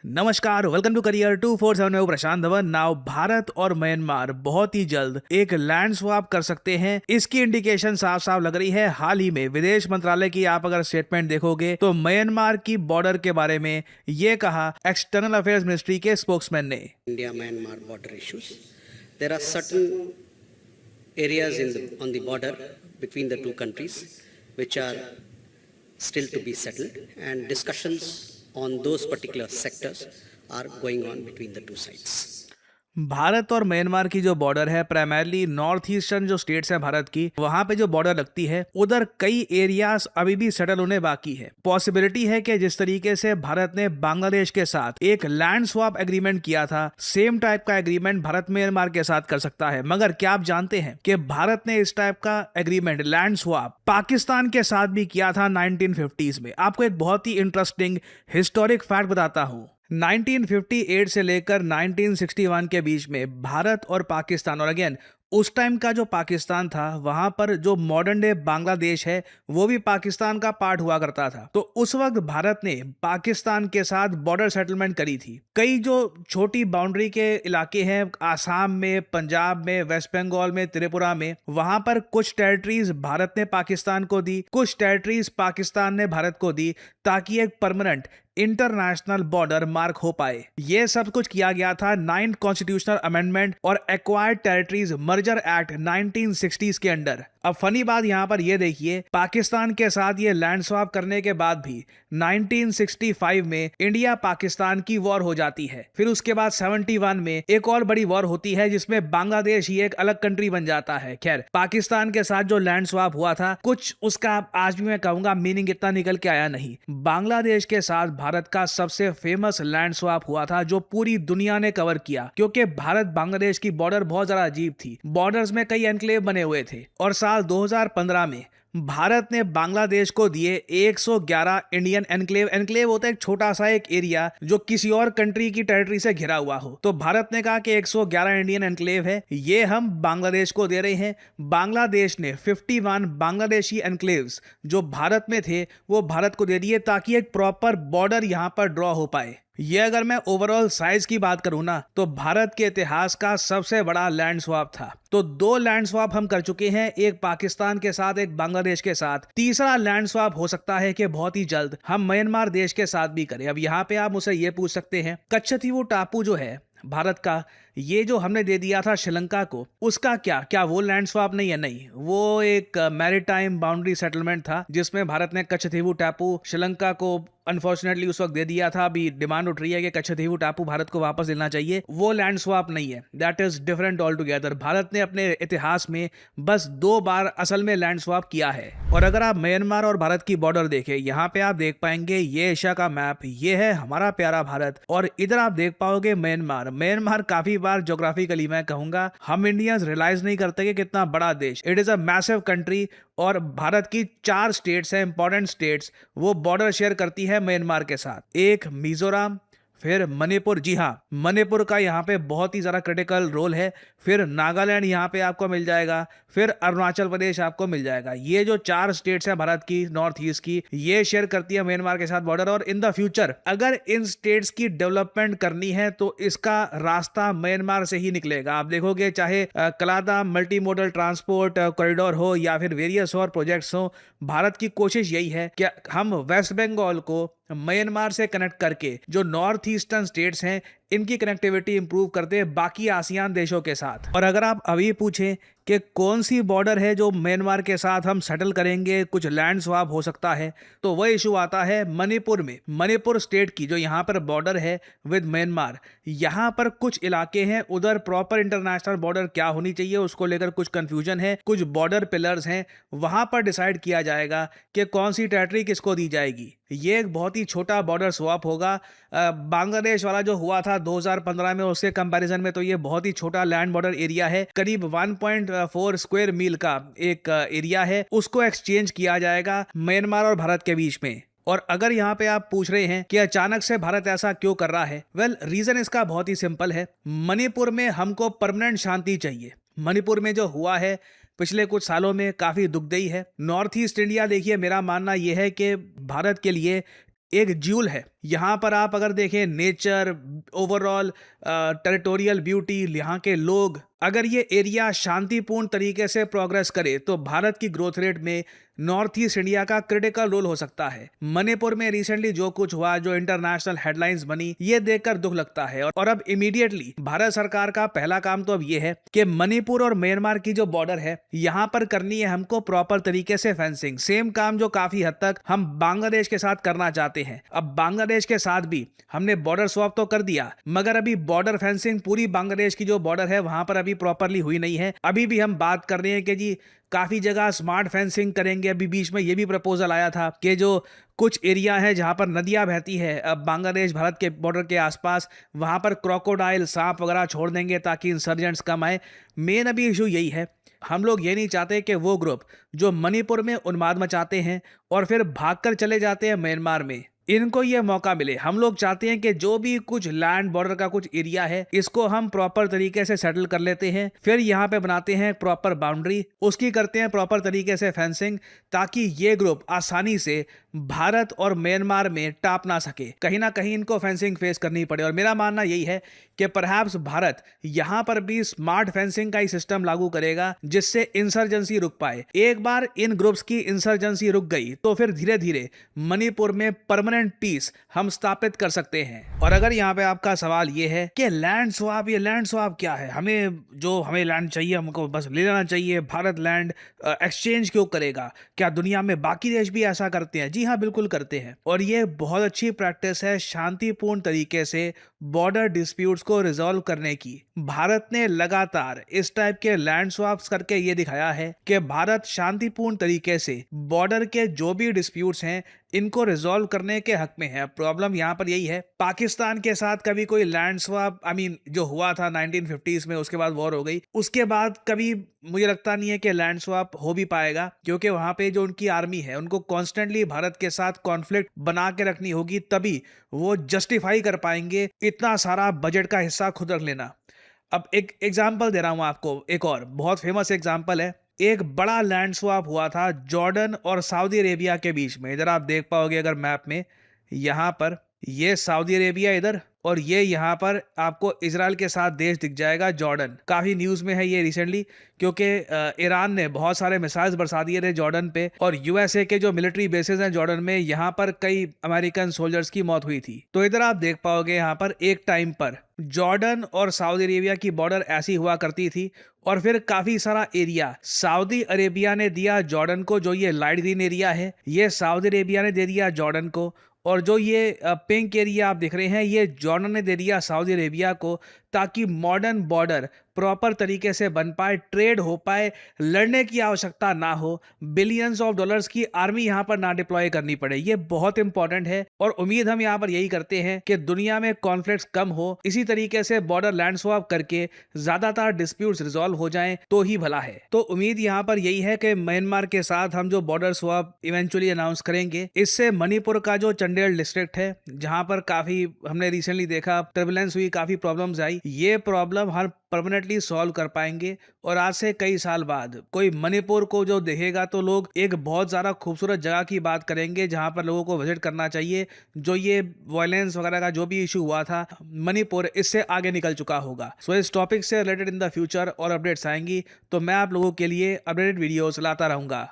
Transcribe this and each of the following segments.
नमस्कार, welcome to career 247 में प्रशांत Dhawan. Now Bharat और म्यांमार बहुत ही जल्द एक लैंड स्वैप कर सकते हैं। इसकी इंडिकेशन साफ साफ लग रही है। हाल ही में विदेश मंत्रालय की आप अगर स्टेटमेंट देखोगे तो म्यांमार की बॉर्डर के बारे में ये कहा एक्सटर्नल अफेयर्स मिनिस्ट्री के स्पोक्समैन ने। India Myanmar border issues. There are certain areas on the border between the two countries which are still to be settled, and discussions on those particular sectors are going on between the two sides. Bharat और Myanmar की जो border है, primarily north eastern जो states है भारत की, वहां पे जो बॉर्डर लगती है उधर कई एरियाज अभी भी सेटल होने बाकी है। पॉसिबिलिटी है कि जिस तरीके से भारत ने बांग्लादेश के साथ एक लैंड स्वैप एग्रीमेंट किया था, सेम टाइप का एग्रीमेंट भारत म्यांमार के साथ कर सकता है। मगर क्या आप जानते हैं कि भारत ने इस टाइप का एग्रीमेंट लैंड स्वैप पाकिस्तान के साथ भी किया था 1950s में। आपको एक बहुत ही इंटरेस्टिंग हिस्टोरिक फैक्ट बताता हूं। 1958 से लेकर 1961 के बीच में भारत और पाकिस्तान, और अगेन उस टाइम का जो पाकिस्तान था वहां पर जो मॉडर्न डे बांग्लादेश है वो भी पाकिस्तान का पार्ट हुआ करता था। तो उस वक्त भारत ने पाकिस्तान के साथ बॉर्डर सेटलमेंट करी थी। कई जो छोटी बाउंड्री के इलाके हैं आसाम में, पंजाब में, वेस्ट बंगाल में, त्रिपुरा में, वहां पर कुछ टेरिटरीज भारत ने पाकिस्तान को दी, कुछ टेरिटरीज पाकिस्तान ने भारत को दी, ताकि एक परमानेंट इंटरनेशनल बॉर्डर मार्क हो पाए। यह सब कुछ किया गया था 9th कॉन्स्टिट्यूशनल अमेंडमेंट और acquired territories merger act 1960s के अंडर। अब फनी बात यहां पर यह देखिए, पाकिस्तान के साथ ये लैंड स्वैप करने के बाद भी 1965 में इंडिया पाकिस्तान की वॉर हो जाती है। फिर उसके बाद 71 में एक और बड़ी वॉर होती है जिसमें बांग्लादेश ही एक अलग कंट्री बन जाता है। खैर, पाकिस्तान के साथ जो लैंड स्वैप हुआ था, कुछ उसका आज भी मैं कहूंगा मीनिंग इतना निकल के आया नहीं। बांग्लादेश के साथ भारत का सबसे फेमस लैंड स्वैप हुआ था जो पूरी दुनिया ने कवर किया, क्योंकि भारत बांग्लादेश की बॉर्डर बहुत ज्यादा अजीब थी। बॉर्डर्स में कई एनक्लेव बने हुए थे और साल 2015 में भारत ने बांग्लादेश को दिए 111 इंडियन एनक्लेव। एनक्लेव होता है एक छोटा सा एक एरिया जो किसी और कंट्री की टेरिटरी से घिरा हुआ हो। तो भारत ने कहा कि 111 इंडियन एनक्लेव है, ये हम बांग्लादेश को दे रहे हैं। बांग्लादेश ने 51 बांग्लादेशी एनक्लेव्स जो भारत में थे वो भारत को दे दिए, ताकि एक प्रॉपर बॉर्डर यहां पर ड्रॉ हो पाए। ये अगर मैं ओवरऑल साइज की बात करूं ना, तो भारत के इतिहास का सबसे बड़ा लैंड स्वैप था। तो 2 लैंड स्वैप हम कर चुके हैं, एक पाकिस्तान के साथ, एक बांग्लादेश के साथ। तीसरा लैंड स्वैप हो सकता है कि बहुत ही जल्द हम म्यांमार देश के साथ भी करें। अब यहाँ पे आप मुझसे ये पूछ सकते हैं, कच्छतीवू टापू जो है भारत का, ये जो हमने दे दिया था श्रीलंका को, उसका क्या वो लैंड स्वैप नहीं है? नहीं, वो एक मैरीटाइम बाउंड्री सेटलमेंट था जिसमें भारत ने कच्छतीवू टापू श्रीलंका को अनफॉर्चुनेटली उस वक्त दे दिया था। अभी डिमांड उठ रही है कि कच्छतीवू टापू भारत को वापस लेना चाहिए। वो लैंड स्वैप नहीं है, that is different all together. Bharat ने अपने इतिहास में बस 2 बार असल में लैंड स्वैप किया है। और अगर आप म्यांमार और भारत की बॉर्डर देखें, यहाँ पे आप देख पाएंगे ये एशिया का मैप, ये है हमारा प्यारा भारत, और इधर आप देख पाओगे म्यांमार काफी बार ज्योग्राफिकली मैं कहूंगा हम इंडियंस रियलाइज नहीं करते कि कितना बड़ा देश। It is a massive country, और भारत की 4 स्टेट्स हैं, इंपॉर्टेंट स्टेट्स, वो बॉर्डर शेयर करती है म्यांमार के साथ। एक मिजोरम, फिर मणिपुर, जी हाँ मणिपुर का यहाँ पे बहुत ही ज़्यादा क्रिटिकल रोल है, फिर नागालैंड यहाँ पे आपको मिल जाएगा, फिर अरुणाचल प्रदेश आपको मिल जाएगा। ये जो 4 स्टेट्स हैं भारत की नॉर्थ ईस्ट की, ये शेयर करती है म्यांमार के साथ बॉर्डर। और इन द फ्यूचर अगर इन स्टेट्स की डेवलपमेंट करनी है तो इसका रास्ता म्यांमार से ही निकलेगा। आप देखोगे चाहे कलादाम मल्टी मोडल ट्रांसपोर्ट कॉरिडोर हो या फिर वेरियस और प्रोजेक्ट्स हो, भारत की कोशिश यही है कि हम वेस्ट बंगाल को म्यांमार से कनेक्ट करके जो नॉर्थ ईस्टर्न स्टेट्स हैं इनकी कनेक्टिविटी इंप्रूव करते हैं बाकी आसियान देशों के साथ। और अगर आप अभी पूछें कि कौन सी बॉर्डर है जो म्यांमार के साथ हम सेटल करेंगे, कुछ लैंड स्वैप हो सकता है, तो वह इशू आता है मणिपुर में। मणिपुर स्टेट की जो यहाँ पर बॉर्डर है विद म्यांमार, यहाँ पर कुछ इलाके हैं, उधर प्रॉपर इंटरनेशनल बॉर्डर क्या होनी चाहिए उसको लेकर कुछ कंफ्यूजन है। कुछ बॉर्डर पिलर्स हैं, वहां पर डिसाइड किया जाएगा कि कौन सी टेरिटरी किसको दी जाएगी। ये एक बहुत ही छोटा बॉर्डर स्वैप होगा। बांग्लादेश वाला जो हुआ था 2015 में, उसके कंपैरिजन में तो ये बहुत ही छोटा लैंड बॉर्डर एरिया है, करीब 1.4 स्क्वायर मील का एक एरिया है। उसको एक्सचेंज किया जाएगा म्यांमार और भारत के बीच में। और अगर यहाँ पे आप पूछ रहे हैं कि अचानक से भारत ऐसा क्यों कर रहा है, वेल रीजन इसका बहुत ही सिंपल है। मणिपुर में हमको परमानेंट शांति चाहिए। मणिपुर में जो हुआ है पिछले कुछ सालों में काफी दुखदाई है। नॉर्थ ईस्ट इंडिया देखिए, मेरा मानना यह है कि भारत के लिए एक ज्यूल है, यहाँ पर आप अगर देखें नेचर, ओवरऑल टेरिटोरियल ब्यूटी, यहाँ के लोग, अगर ये एरिया शांतिपूर्ण तरीके से प्रोग्रेस करे तो भारत की ग्रोथ रेट में नॉर्थ ईस्ट इंडिया का क्रिटिकल रोल हो सकता है। मणिपुर में रिसेंटली जो कुछ हुआ, जो इंटरनेशनल हेडलाइंस बनी, ये देखकर दुख लगता है। और अब इमीडिएटली भारत सरकार का पहला काम तो अब ये है कि मणिपुर और म्यांमार की जो बॉर्डर है, यहाँ पर करनी है हमको प्रॉपर तरीके से फेंसिंग। सेम काम जो काफी हद तक हम बांग्लादेश के साथ करना चाहते हैं। अब बांग्लादेश के साथ भी हमने बॉर्डर स्वैप तो कर दिया, मगर अभी बॉर्डर फेंसिंग पूरी बांग्लादेश की जो बॉर्डर है वहां पर अभी प्रॉपरली हुई नहीं है। अभी भी हम बात कर रहे हैं कि जी काफी जगह स्मार्ट फेंसिंग करेंगे। अभी बीच में ये भी प्रपोजल आया था कि जो कुछ एरिया है जहां पर नदियां बहती है अब बांग्लादेश भारत के बॉर्डर के आसपास, वहां पर क्रोकोडाइल, सांप वगैरह छोड़ देंगे ताकि इंसर्जेंट्स कम आए। मेन अभी इशू यही है, हम लोग ये नहीं चाहते कि वो ग्रुप जो मणिपुर में उन्माद मचाते हैं और फिर भागकर चले जाते हैं म्यांमार में, इनको ये मौका मिले। हम लोग चाहते हैं कि जो भी कुछ लैंड बॉर्डर का कुछ एरिया है, इसको हम प्रॉपर तरीके से सेटल कर लेते हैं, फिर यहाँ पे बनाते हैं प्रॉपर बाउंड्री, उसकी करते हैं प्रॉपर तरीके से फेंसिंग, ताकि ये ग्रुप आसानी से भारत और म्यांमार में टाप ना सके। कहीं ना कहीं इनको फेंसिंग फेस करनी पड़े। और मेरा मानना यही है कि परहैप्स भारत यहाँ पर भी स्मार्ट फेंसिंग का ही सिस्टम लागू करेगा, जिससे इंसर्जेंसी रुक पाए। एक बार इन ग्रुप्स की इंसर्जेंसी रुक गई तो फिर धीरे धीरे मणिपुर में परमानेंट पीस हम स्थापित कर सकते हैं। और अगर यहाँ पे आपका सवाल ये है कि लैंड स्वैप, ये लैंड स्वैप क्या है, हमें लैंड चाहिए, हमको बस ले लेना चाहिए, भारत लैंड एक्सचेंज क्यों करेगा, क्या दुनिया में बाकी देश भी ऐसा करते हैं? जी हाँ, बिल्कुल करते हैं। और ये बहुत अच्छी प्रैक्टिस है शांतिपूर्ण तरीके से बॉर्डर डिस्प्यूट्स को रिजॉल्व करने की। भारत ने लगातार इस टाइप के लैंड स्वैप्स करके ये दिखाया है कि भारत शांतिपूर्ण तरीके से बॉर्डर के जो भी डिस्प्यूट्स हैं इनको रिजॉल्व करने के हक में है। प्रॉब्लम यहाँ पर यही है, पाकिस्तान के साथ कभी कोई लैंड स्वैप जो हुआ था 1950s में, उसके बाद वॉर हो गई, उसके बाद कभी मुझे लगता नहीं है कि लैंड स्वैप हो भी पाएगा, क्योंकि वहां पे जो उनकी आर्मी है उनको कॉन्स्टेंटली भारत के साथ कॉन्फ्लिक्ट बना के रखनी होगी, तभी वो जस्टिफाई कर पाएंगे इतना सारा बजट का हिस्सा खुद रख लेना। अब एक एग्जाम्पल दे रहा हूं आपको, एक और बहुत फेमस एग्जाम्पल है। एक बड़ा लैंड स्वैप हुआ था जॉर्डन और सऊदी अरेबिया के बीच में। इधर आप देख पाओगे अगर मैप में, यहाँ पर ये सऊदी अरेबिया इधर, और ये यहाँ पर आपको इजराइल के साथ देश दिख जाएगा जॉर्डन। काफी न्यूज में है ये रिसेंटली, क्योंकि ईरान ने बहुत सारे मिसाइल्स बरसा दिए थे जॉर्डन पे, और यूएसए के जो मिलिट्री बेसेस हैं जॉर्डन में, यहाँ पर कई अमेरिकन सोल्जर्स की मौत हुई थी। तो इधर आप देख पाओगे यहाँ पर एक टाइम पर जॉर्डन और सऊदी अरेबिया की बॉर्डर ऐसी हुआ करती थी, और फिर काफी सारा एरिया सऊदी अरेबिया ने दिया जॉर्डन को। जो ये लाइट ग्रीन एरिया है ये सऊदी अरेबिया ने दे दिया जॉर्डन को, और जो ये पिंक एरिया आप देख रहे हैं ये जॉर्डन ने दे दिया सऊदी अरेबिया को, ताकि मॉडर्न बॉर्डर प्रॉपर तरीके से बन पाए, ट्रेड हो पाए, लड़ने की आवश्यकता ना हो, बिलियंस ऑफ डॉलर्स की आर्मी यहाँ पर ना डिप्लॉय करनी पड़े। ये बहुत इंपॉर्टेंट है, और उम्मीद हम यहाँ पर यही करते हैं कि दुनिया में कॉन्फ्लिक्ट्स कम हो, इसी तरीके से बॉर्डर लैंड स्वैप करके ज्यादातर डिस्प्यूट्स रिजॉल्व हो जाएं तो ही भला है। तो उम्मीद यहाँ पर यही है कि म्यांमार के साथ हम जो बॉर्डर स्वैप इवेंचुअली अनाउंस करेंगे, इससे मणिपुर का जो चंडेल डिस्ट्रिक्ट है, जहां पर काफी हमने रिसेंटली देखा टर्बुलेंस हुई, काफी प्रॉब्लम्स आई, ये प्रॉब्लम हर परमानेंटली सॉल्व कर पाएंगे। और आज से कई साल बाद कोई मणिपुर को जो देखेगा तो लोग एक बहुत ज्यादा खूबसूरत जगह की बात करेंगे जहां पर लोगों को विजिट करना चाहिए। जो ये वायलेंस वगैरह का जो भी इशू हुआ था, मणिपुर इससे आगे निकल चुका होगा। सो इस टॉपिक से रिलेटेड इन द फ्यूचर और अपडेट्स आएंगी तो मैं आप लोगों के लिए अपडेटेड वीडियोस लाता रहूंगा।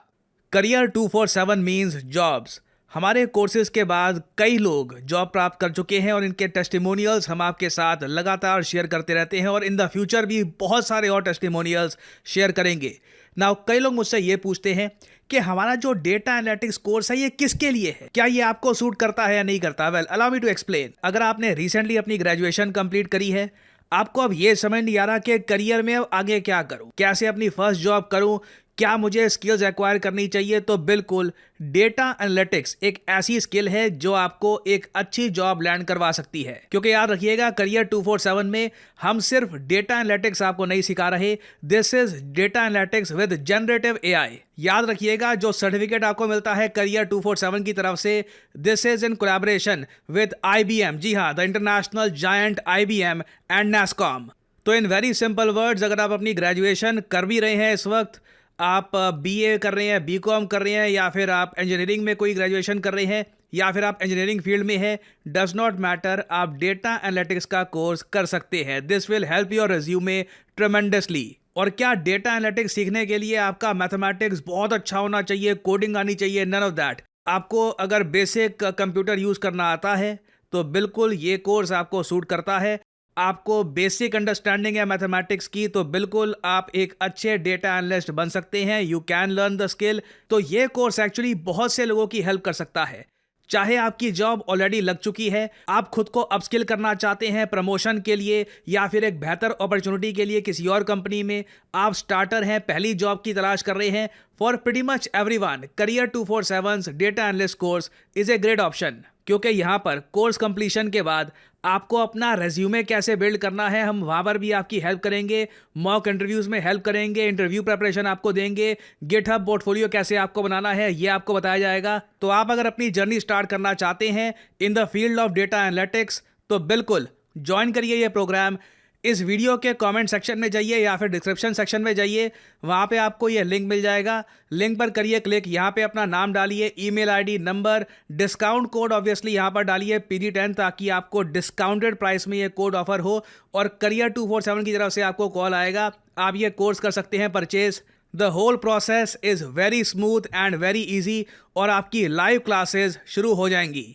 Career 247 means jobs. हमारे कोर्सेज के बाद कई लोग जॉब प्राप्त कर चुके हैं और इनके टेस्टिमोनियल्स हम आपके साथ लगातार शेयर करते रहते हैं, और इन द फ्यूचर भी बहुत सारे और टेस्टिमोनियल्स शेयर करेंगे। नाउ कई लोग मुझसे ये पूछते हैं कि हमारा जो डेटा एनालिटिक्स कोर्स है ये किसके लिए है, क्या ये आपको सूट करता है या नहीं करता। Well, allow me to explain. अगर आपने रिसेंटली अपनी ग्रेजुएशन कंप्लीट करी है, आपको अब ये समझ नहीं आ रहा कि करियर में अब आगे क्या करूं, कैसे अपनी फर्स्ट जॉब करूं, क्या मुझे स्किल्स एक्वायर करनी चाहिए, तो बिल्कुल डेटा एनालिटिक्स एक ऐसी स्किल है जो आपको एक अच्छी जॉब लैंड करवा सकती है। क्योंकि याद रखिएगा, करियर 247 में हम सिर्फ डेटा एनालिटिक्स आपको नहीं सिखा रहे, this is data analytics with generative AI. याद रखिएगा, जो सर्टिफिकेट आपको मिलता है करियर 247 की तरफ से, this is in collaboration with IBM। जी हाँ, the international giant IBM and NASSCOM। तो इन वेरी सिंपल वर्ड्स, अगर आप अपनी ग्रेजुएशन कर भी रहे हैं इस वक्त, आप बीए कर रहे हैं, बीकॉम कर रहे हैं, या फिर आप इंजीनियरिंग में कोई ग्रेजुएशन कर रहे हैं, या फिर आप इंजीनियरिंग फील्ड में है, डज नॉट मैटर, आप डेटा एनालिटिक्स का कोर्स कर सकते हैं। This will help your resume tremendously. और क्या डेटा एनालिटिक्स सीखने के लिए आपका मैथमेटिक्स बहुत अच्छा होना चाहिए, कोडिंग आनी चाहिए? None of that. आपको अगर बेसिक कंप्यूटर यूज़ करना आता है तो बिल्कुल ये कोर्स आपको सूट करता है। आपको बेसिक अंडरस्टैंडिंग है मैथमेटिक्स की तो बिल्कुल आप एक अच्छे डेटा एनालिस्ट बन सकते हैं। You can learn the skill. तो ये कोर्स एक्चुअली बहुत से लोगों की हेल्प कर सकता है। चाहे आपकी जॉब ऑलरेडी लग चुकी है, आप खुद को अपस्किल करना चाहते हैं प्रमोशन के लिए, या फिर एक बेहतर अपॉर्चुनिटी के लिए किसी और कंपनी में, आप स्टार्टर हैं, पहली जॉब की तलाश कर रहे हैं, for pretty much everyone career 247 data analyst course is a great option. क्योंकि यहाँ पर कोर्स कंप्लीशन के बाद आपको अपना रेज्यूमे कैसे बिल्ड करना है, हम वहाँ पर भी आपकी हेल्प करेंगे, मॉक इंटरव्यूज़ में हेल्प करेंगे, इंटरव्यू प्रिपरेशन आपको देंगे, गिटहब पोर्टफोलियो कैसे आपको बनाना है ये आपको बताया जाएगा। तो आप अगर अपनी जर्नी स्टार्ट करना चाहते हैं in the field of data analytics तो बिल्कुल ज्वाइन करिए ये प्रोग्राम। इस वीडियो के कमेंट सेक्शन में जाइए या फिर डिस्क्रिप्शन सेक्शन में जाइए, वहाँ पे आपको ये लिंक मिल जाएगा। लिंक पर करिए क्लिक, यहाँ पे अपना नाम डालिए, email ID, number, discount code obviously यहाँ पर डालिए PD10 ताकि आपको डिस्काउंटेड प्राइस में ये कोड ऑफर हो, और करियर 247 की तरफ से आपको कॉल आएगा, आप ये कोर्स कर सकते हैं purchase. The whole process is very smooth and very easy और आपकी लाइव क्लासेज शुरू हो जाएंगी।